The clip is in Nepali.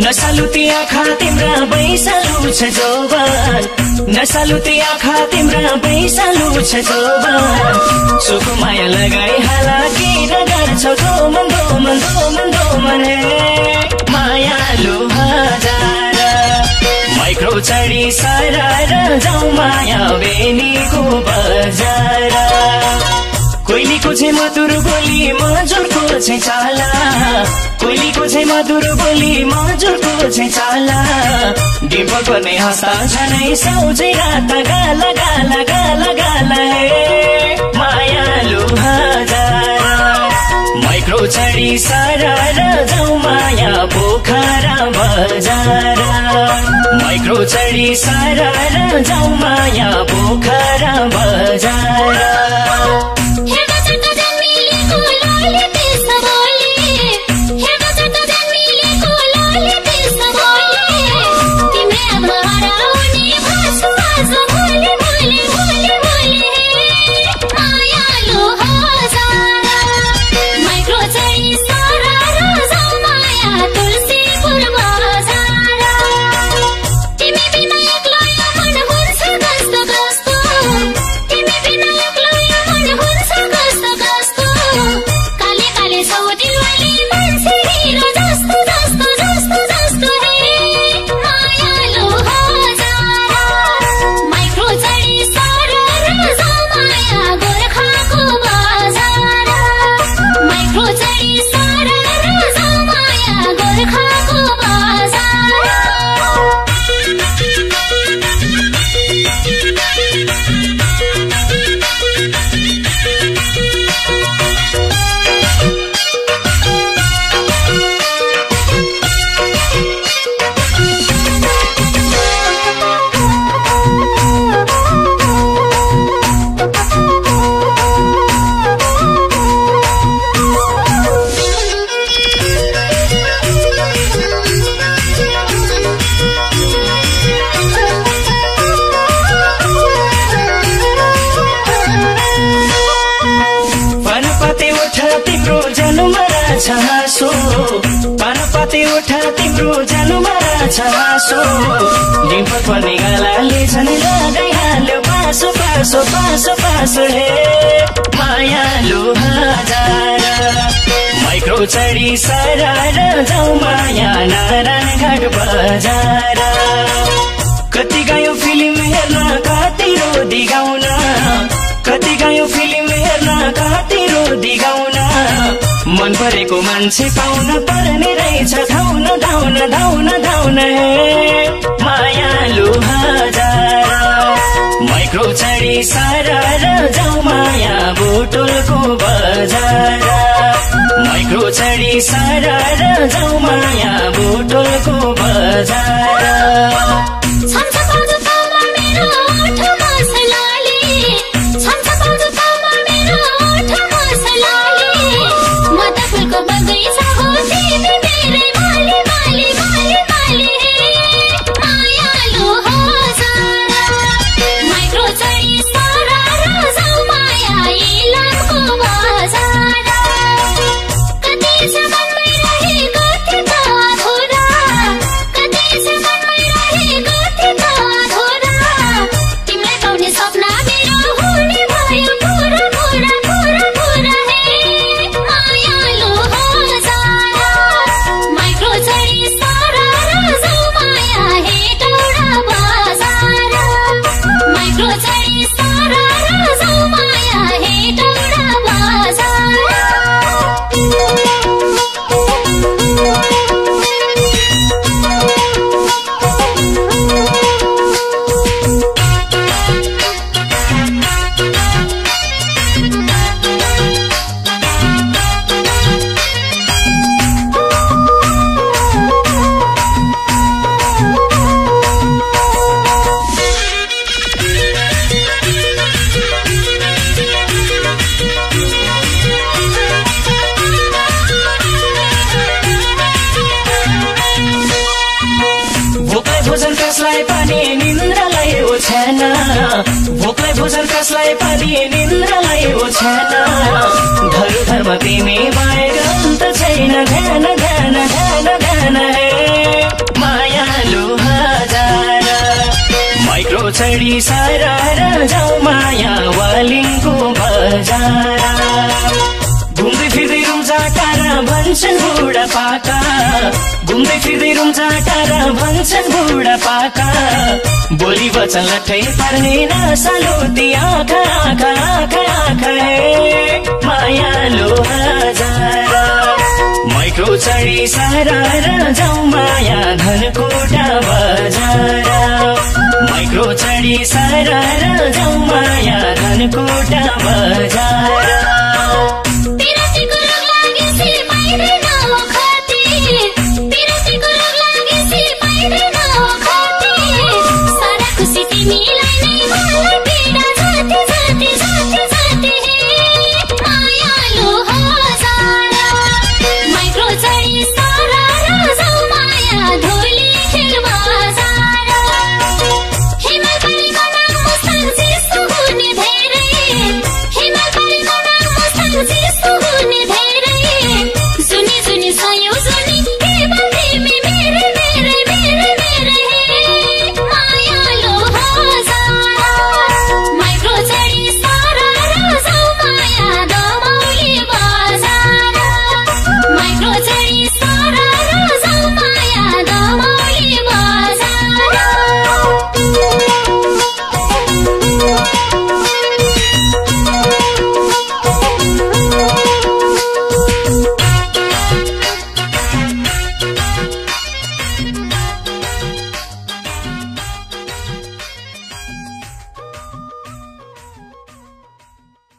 नसालुती आँखा तिम्रा बैसालु छ जोबन नसालुती आँखा तिम्रा बैसालु छ जोबन सुख माया लगाई हालाकी गर्छौ दोमन दोमन दोमन दोमन मायालु हजार माइक्रो चढी सरार जाऊ माया बेनीको बजार कोइलीको चाहिँ मधुर बोली मजुरको चाहिँ चाला कोइलीको चाहिँ मधुर बोली मजुरको चाहिँ चाला डिम्पल पर्ने हस्ता झनै साउजै रात गाला गाला गाला गाला हे मायालु हजार माइक्रो चढी सरार जाऊ माया पोखरा बजार माइक्रो चढी सरार जाऊ माया पोखरा बजार पानपाती उठा तिम्रो जानुमा छासो डिम्पल पर्ने गालाले झन् लगाइहाल्यो पासो पासो पासो पासो हे मायालु हजार माइक्रो चढी सरार जाऊ माया नारायणघाट बजार कति गयो फिल्म हेर्न कति रोदी गाउन कति गयो फिल्म हेर्न कति रोदी गाउन मन परेको मान्छे पाउन पर्ने रहेछ धाउन धाउन धाउन धाउन हे मायालु हजार माइक्रो चढी सरार जाऊ माया बोटोलको बजार माइक्रो चढी सरार जाऊ माया बोटोलको बजार तिमीलाई गरी निन्द्रालाई ओछ्यान धर्म धर्म तिमी बाहेक अन्त छैन ध्यान ध्यान ध्यान ध्यान हे मायालु हजार माइक्रो चढी सारा जाऊ माया वालिङको बजार घुम्दै फिर्दै रुम्जाटारा भन्छन् बुढा पाका घुम्दै फिर्दै रुम्जाटारा भन्छन् बुढा पाका बोली वचन लट्ठै पर्ने नसालो ती आँखा आँखा आँखा आँखा मायालु हजार माइक्रो चढी सारा जाऊ माया धनकोटा बजार माइक्रो चढी सारा जाऊ माया धनकोटा बजार